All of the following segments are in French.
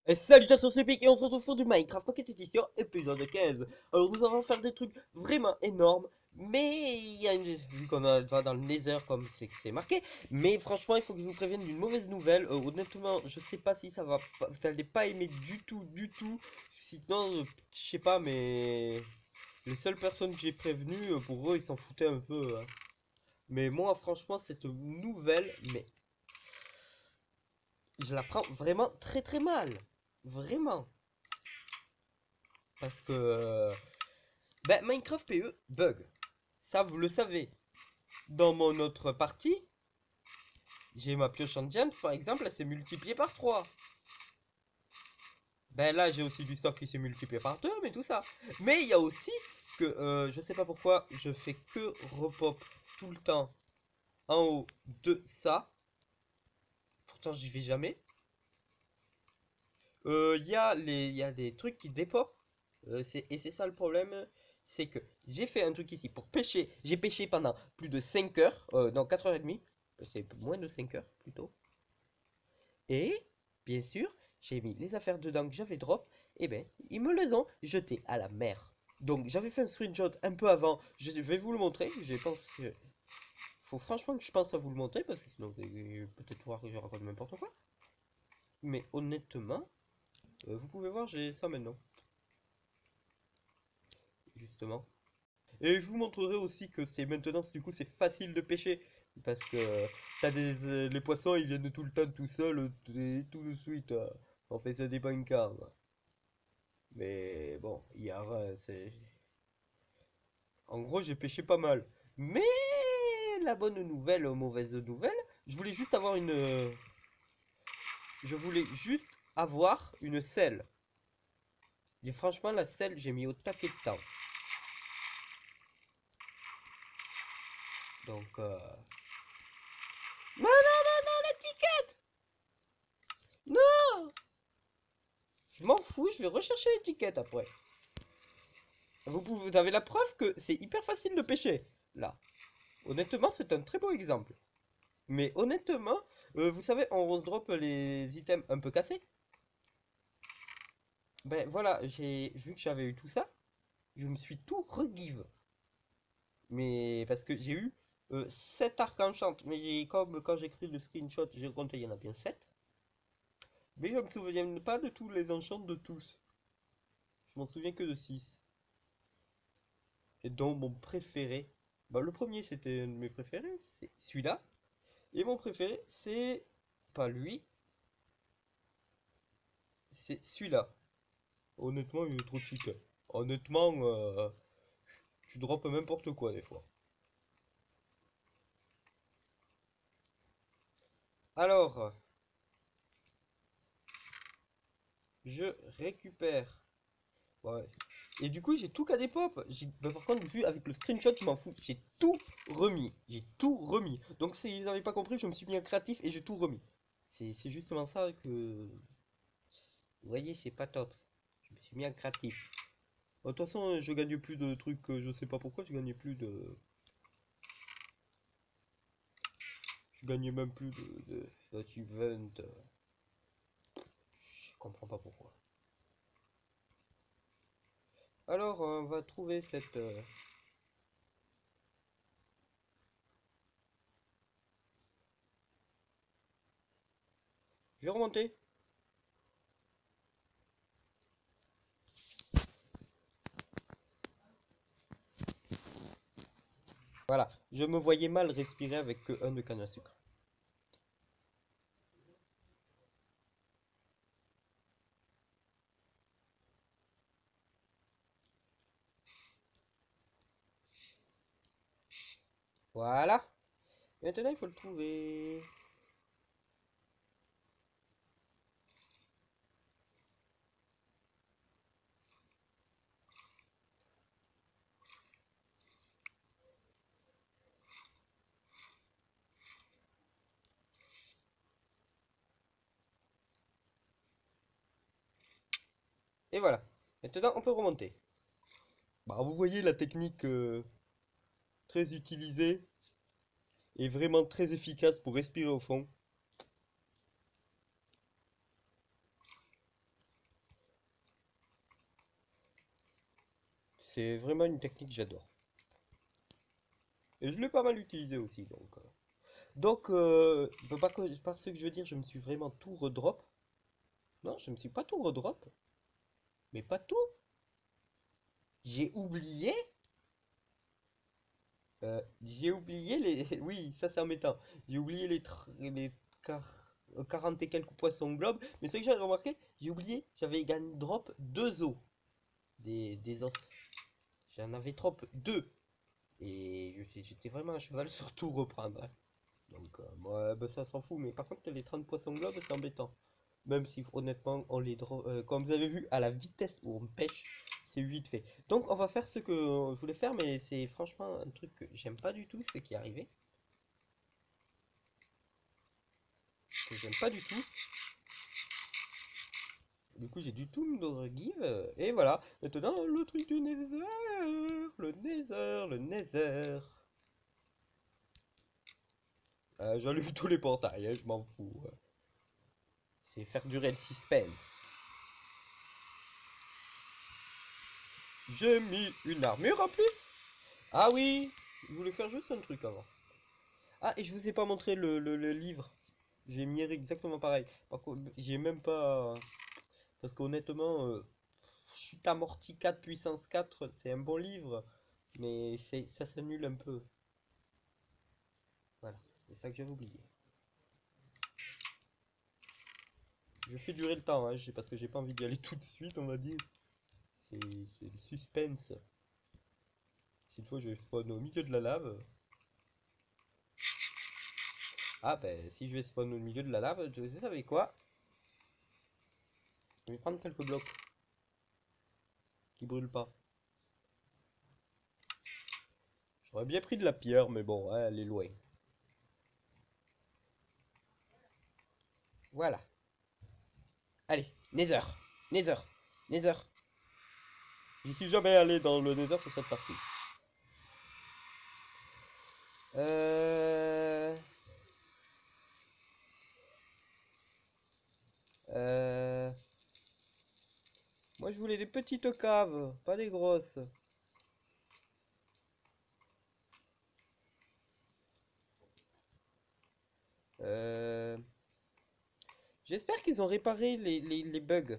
Et salutations c'est Pic et on se retrouve pour du Minecraft Pocket Edition épisode 15. Alors nous allons faire des trucs vraiment énormes, mais il y a une... vu qu'on va dans le Nether comme c'est marqué, mais franchement il faut que je vous prévienne d'une mauvaise nouvelle. Honnêtement je sais pas si ça va pas, vous allez pas aimer du tout, sinon je sais pas, mais les seules personnes que j'ai prévenues, pour eux ils s'en foutaient un peu, hein. Mais moi franchement cette nouvelle, mais je la prends vraiment très mal, vraiment. Parce que ben, Minecraft PE bug. Ça, vous le savez. Dans mon autre partie, j'ai ma pioche en gems, par exemple, elle s'est multipliée par 3. Ben là, j'ai aussi du stuff qui s'est multiplié par 2, mais tout ça. Mais il y a aussi que, je sais pas pourquoi, je fais que repop tout le temps en haut de ça. Pourtant, j'y vais jamais. Il y a des trucs qui dépopent. Et c'est ça le problème. C'est que j'ai fait un truc ici pour pêcher. J'ai pêché pendant plus de 5 heures. Non, 4h30. C'est moins de 5 heures plutôt. Et, bien sûr, j'ai mis les affaires dedans que j'avais drop. Et ben, ils me les ont jetées à la mer. Donc, j'avais fait un screenshot un peu avant. Je vais vous le montrer. Je pense que... Faut franchement que je pense à vous le montrer. Parce que sinon, vous allez peut-être voir que je raconte n'importe quoi. Mais honnêtement, vous pouvez voir, j'ai ça maintenant. Justement. Et je vous montrerai aussi que c'est maintenant, du coup, c'est facile de pêcher. Parce que t'as les poissons, ils viennent tout le temps tout seuls, et tout de suite. On fait ça des bancards. Mais bon, hier, c'est... En gros, j'ai pêché pas mal. Mais la bonne nouvelle, mauvaise nouvelle, je voulais juste avoir une... Je voulais juste avoir une selle. Et franchement, la selle, j'ai mis au taquet de temps. Donc, non, non, non, non, l'étiquette! Non! Je m'en fous, je vais rechercher l'étiquette après. Vous avez la preuve que c'est hyper facile de pêcher. Là. Honnêtement, c'est un très beau exemple. Mais honnêtement, vous savez, on rose drop les items un peu cassés. Ben voilà, j'ai vu que j'avais eu tout ça. Je me suis tout regive. Mais parce que j'ai eu 7 arcs enchant. Mais comme quand j'ai écrit le screenshot, j'ai compté, il y en a bien 7. Mais je me souviens pas de tous les enchants de tous. Je m'en souviens que de 6. Et donc mon préféré, bah, le premier c'était un de mes préférés, c'est celui-là. Et mon préféré, c'est pas lui, c'est celui-là. Honnêtement, il est trop chic. Honnêtement, tu drops n'importe quoi des fois. Alors, je récupère. Ouais. Et du coup, j'ai tout qu'à des pop. Bah, par contre, vu avec le screenshot, je m'en fous. J'ai tout remis. J'ai tout remis. Donc, si vous n'avez pas compris, je me suis mis en créatif et j'ai tout remis. C'est justement ça que... Vous voyez, c'est pas top. Je me suis mis en créatif. De toute façon, je gagne plus de trucs, je sais pas pourquoi, je gagnais plus de... Je gagnais même plus d'event. Je comprends pas pourquoi. Alors, on va trouver cette... Je vais remonter. Voilà, je me voyais mal respirer avec que un de canne à sucre. Voilà. Et maintenant, il faut le trouver. Et voilà. Maintenant, on peut remonter. Bah, vous voyez la technique très utilisée et vraiment très efficace pour respirer au fond. C'est vraiment une technique que j'adore. Et je l'ai pas mal utilisé aussi, donc... pas que, par ce que je veux dire, je me suis vraiment tout redrop. Non, je me suis pas tout redrop. Mais pas tout. J'ai oublié. J'ai oublié les... Oui, ça c'est embêtant. J'ai oublié les 40 et quelques poissons globes. Mais ce que j'ai remarqué, j'ai oublié, j'avais gagné drop 2 os. Des os. J'en avais trop 2. Et j'étais vraiment à cheval sur tout reprendre, hein. Donc, moi, bah, ça s'en fout. Mais par contre, les 30 poissons globes, c'est embêtant. Même si, honnêtement, on les drop, comme vous avez vu, à la vitesse où on pêche, c'est vite fait. Donc, on va faire ce que je voulais faire, mais c'est franchement un truc que j'aime pas du tout, ce qui est arrivé. Que j'aime pas du tout. Du coup, j'ai du tout me give. Et voilà. Maintenant, le truc du nether. Le nether, le nether. J'allume tous les portails, hein, je m'en fous. C'est faire durer le suspense. J'ai mis une armure en plus. Ah oui, je voulais faire juste un truc avant. Ah, et je vous ai pas montré le livre. J'ai mis exactement pareil. Par contre, j'ai même pas... Parce qu'honnêtement, Chute amortie 4 puissance 4, c'est un bon livre. Mais ça s'annule un peu. Voilà, c'est ça que j'avais oublié. Je fais durer le temps, hein, parce que j'ai pas envie d'y aller tout de suite, on va dire. C'est le suspense. Cette fois, je vais spawn au milieu de la lave. Ah, ben, si je vais spawn au milieu de la lave, vous savez quoi? Je vais prendre quelques blocs qui brûlent pas. J'aurais bien pris de la pierre, mais bon, hein, elle est loin. Voilà. Allez, Nether, Nether, Nether. J'y suis jamais allé dans le Nether sur cette partie. Euh... Moi je voulais des petites caves, pas des grosses. J'espère qu'ils ont réparé les bugs.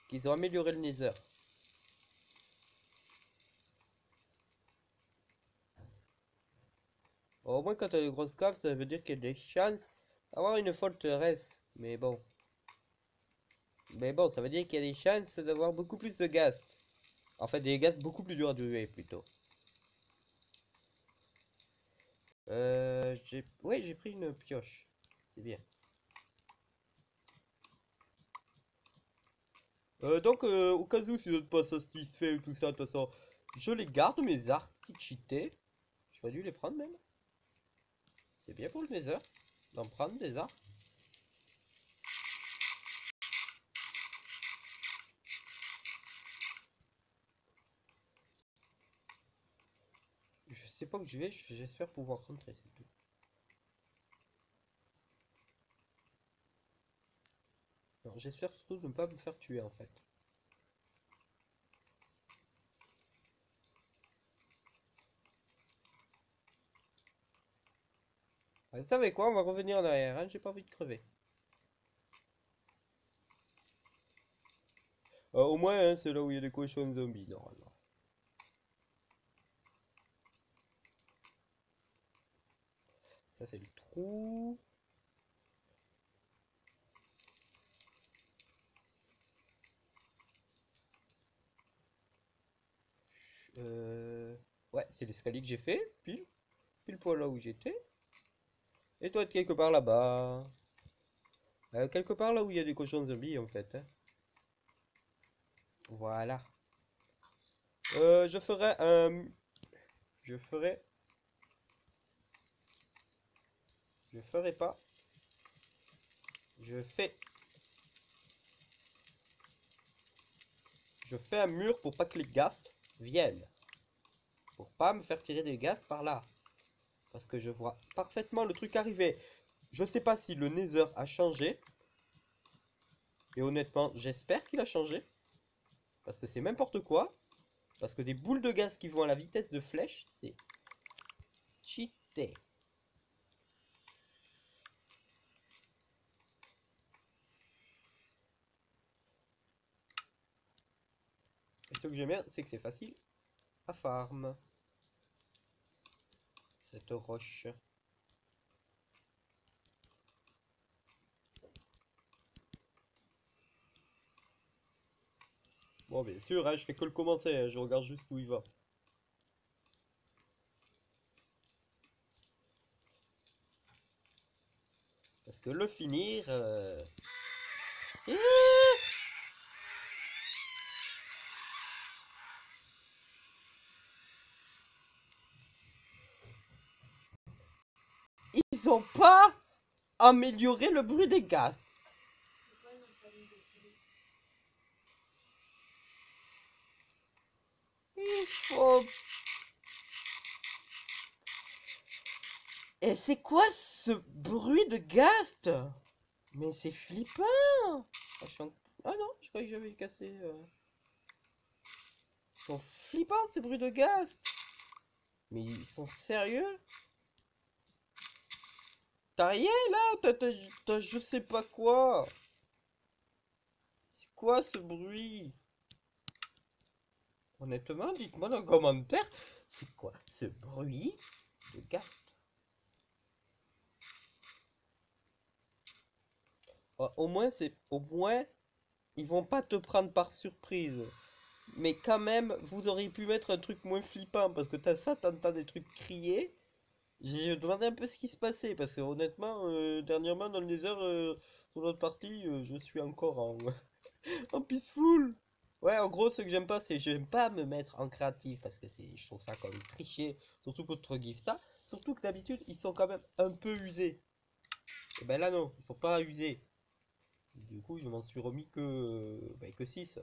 Qu'ils ont amélioré le Nether. Au moins quand t'as des grosses caves, ça veut dire qu'il y a des chances d'avoir une forteresse. Mais bon. Ça veut dire qu'il y a des chances d'avoir beaucoup plus de gaz. En fait, des gaz beaucoup plus durs à tuer plutôt. Ouais, j'ai pris une pioche. C'est bien. Au cas où si vous n'êtes pas satisfait ou tout ça, de toute façon, je les garde, mes arcs cheatés. J'aurais dû les prendre même. C'est bien pour le nether d'en prendre des arcs. Je sais pas où je vais, j'espère pouvoir rentrer, c'est tout. Alors j'espère surtout de ne pas me faire tuer en fait. Vous savez quoi, on va revenir en arrière, hein, j'ai pas envie de crever. Au moins, hein, c'est là où il y a des cochons zombies normalement. Ça c'est le trou. Ouais, c'est l'escalier que j'ai fait, pile poil là où j'étais. Et toi, quelque part là-bas. Quelque part là où il y a des cochons zombies en fait, hein. Voilà. Je ferai un... Je ferai... Je ferai pas. Je fais... Je fais un mur pour pas que les ghasts viennent. Pour pas me faire tirer des ghasts par là. Parce que je vois parfaitement le truc arriver. Je sais pas si le Nether a changé. Et honnêtement, j'espère qu'il a changé. Parce que c'est n'importe quoi. Parce que des boules de gaz qui vont à la vitesse de flèche, c'est cheaté. Et ce que j'aime bien, c'est que c'est facile à farm. Cette roche. Bon, bien sûr, hein, je fais que le commencer, hein, je regarde juste où il va. Parce que le finir... Ils ont pas amélioré le bruit des gaz. Il faut... Et c'est quoi ce bruit de Ghast? Mais c'est flippant! Ah non, je croyais que j'avais cassé. Ils sont flippants ces bruits de Ghast! Mais ils sont sérieux? T'as rien là? T'as je sais pas quoi? C'est quoi ce bruit? Honnêtement, dites-moi dans les commentaires, c'est quoi ce bruit de Ghast? Au moins, ils vont pas te prendre par surprise. Mais quand même, vous auriez pu mettre un truc moins flippant parce que t'as ça, t'entends des trucs crier. J'ai demandé un peu ce qui se passait parce que honnêtement, dernièrement dans le Nether, sur notre partie, je suis encore en, en peaceful. Ouais, en gros, ce que j'aime pas, c'est j'aime pas me mettre en créatif parce que je trouve ça comme tricher, surtout pour te give ça. Surtout que d'habitude, ils sont quand même un peu usés. Et ben là, non, ils sont pas usés. Du coup, je m'en suis remis que 6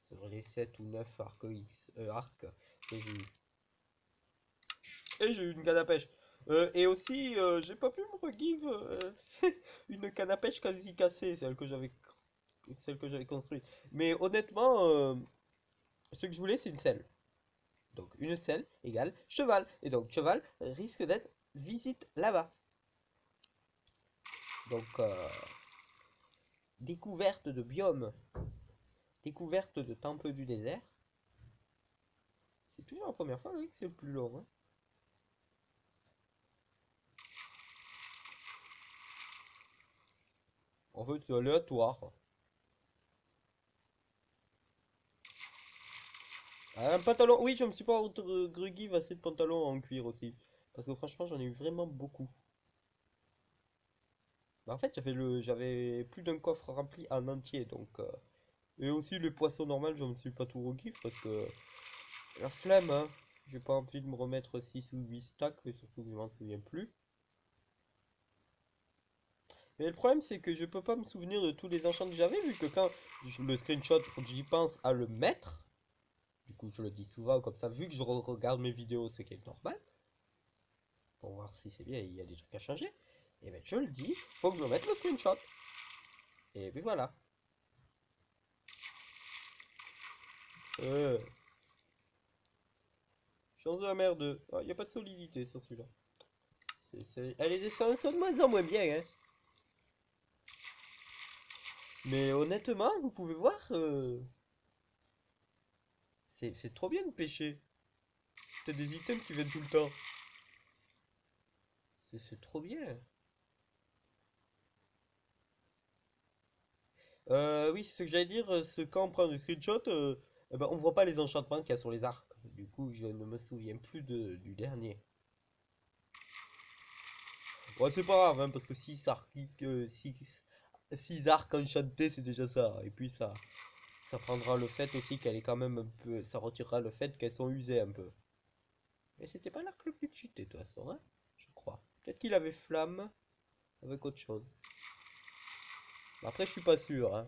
sur les 7 ou 9 arcs que j'ai eu. Et j'ai eu une canne à pêche. Et aussi, j'ai pas pu me regive une canne à pêche quasi cassée, celle que j'avais construite. Mais honnêtement, ce que je voulais, c'est une selle. Donc une selle égale cheval. Et donc cheval risque d'être visite là-bas. Donc découverte de biome, découverte de temple du désert. C'est toujours la première fois que c'est le plus long. Hein. En fait, c'est aléatoire. Un pantalon, oui, je me suis pas grugive assez de pantalons en cuir aussi. Parce que franchement, j'en ai eu vraiment beaucoup. Bah, en fait, j'avais plus d'un coffre rempli en entier, donc... Et aussi, les poissons normaux, je me suis pas tout rekiff parce que... La flemme, hein. J'ai pas envie de me remettre 6 ou 8 stacks, et surtout que je m'en souviens plus. Mais le problème, c'est que je peux pas me souvenir de tous les enchants que j'avais, vu que quand le screenshot, faut que j'y pense à le mettre. Du coup, je le dis souvent comme ça, vu que je regarde mes vidéos, ce qui est normal. Pour voir si c'est bien, il y a des trucs à changer. Et ben, je le dis, faut que je me mette le screenshot. Et puis voilà. Euh, Chance de la merde. Il n'y a pas de solidité sur celui-là. Elle est de moins en moins bien, hein. Mais honnêtement, vous pouvez voir, c'est trop bien de pêcher. T'as des items qui viennent tout le temps. C'est trop bien. Oui, c'est ce que j'allais dire. Quand on prend des screenshots, eh ben, on voit pas les enchantements qu'il y a sur les arcs. Du coup, je ne me souviens plus du dernier. Ouais, c'est pas grave, hein, parce que 6 arcs, 6 arcs enchantés, c'est déjà ça. Et puis ça prendra le fait aussi qu'elle est quand même un peu... Ça retirera le fait qu'elles sont usées un peu. Mais c'était pas l'arc le plus cheaté de toute façon, hein, je crois. Peut-être qu'il avait flamme avec autre chose. Après, je suis pas sûr, hein.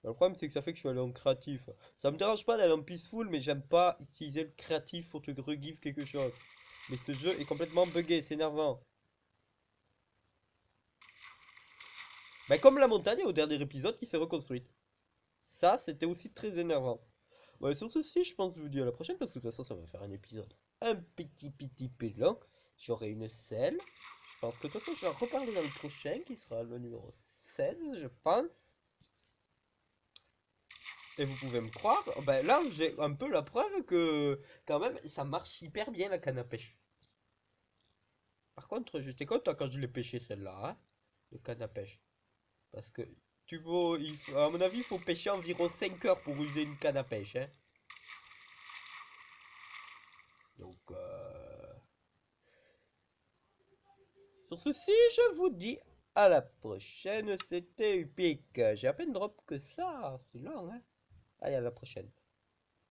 Le problème, c'est que ça fait que je suis allé en créatif. Ça me dérange pas d'aller en peaceful, mais j'aime pas utiliser le créatif pour te regive quelque chose. Mais ce jeu est complètement buggé, c'est énervant. Bah, comme la montagne au dernier épisode qui s'est reconstruite. Ça, c'était aussi très énervant. Ouais, sur ceci, je pense que je vous dis à la prochaine parce que de toute façon, ça va faire un épisode un petit peu long. J'aurai une selle. Je pense que de toute façon, je vais en reparler dans le prochain qui sera le numéro 16, je pense. Et vous pouvez me croire, ben là, j'ai un peu la preuve que quand même, ça marche hyper bien la canne à pêche. Par contre, j'étais content quand je l'ai pêché celle-là, hein, le canne à pêche. Parce que, à mon avis, il faut pêcher environ 5 heures pour user une canne à pêche, hein. Donc, sur ceci, je vous dis à la prochaine. C'était Upic. J'ai à peine drop que ça. C'est long, hein. Allez, à la prochaine.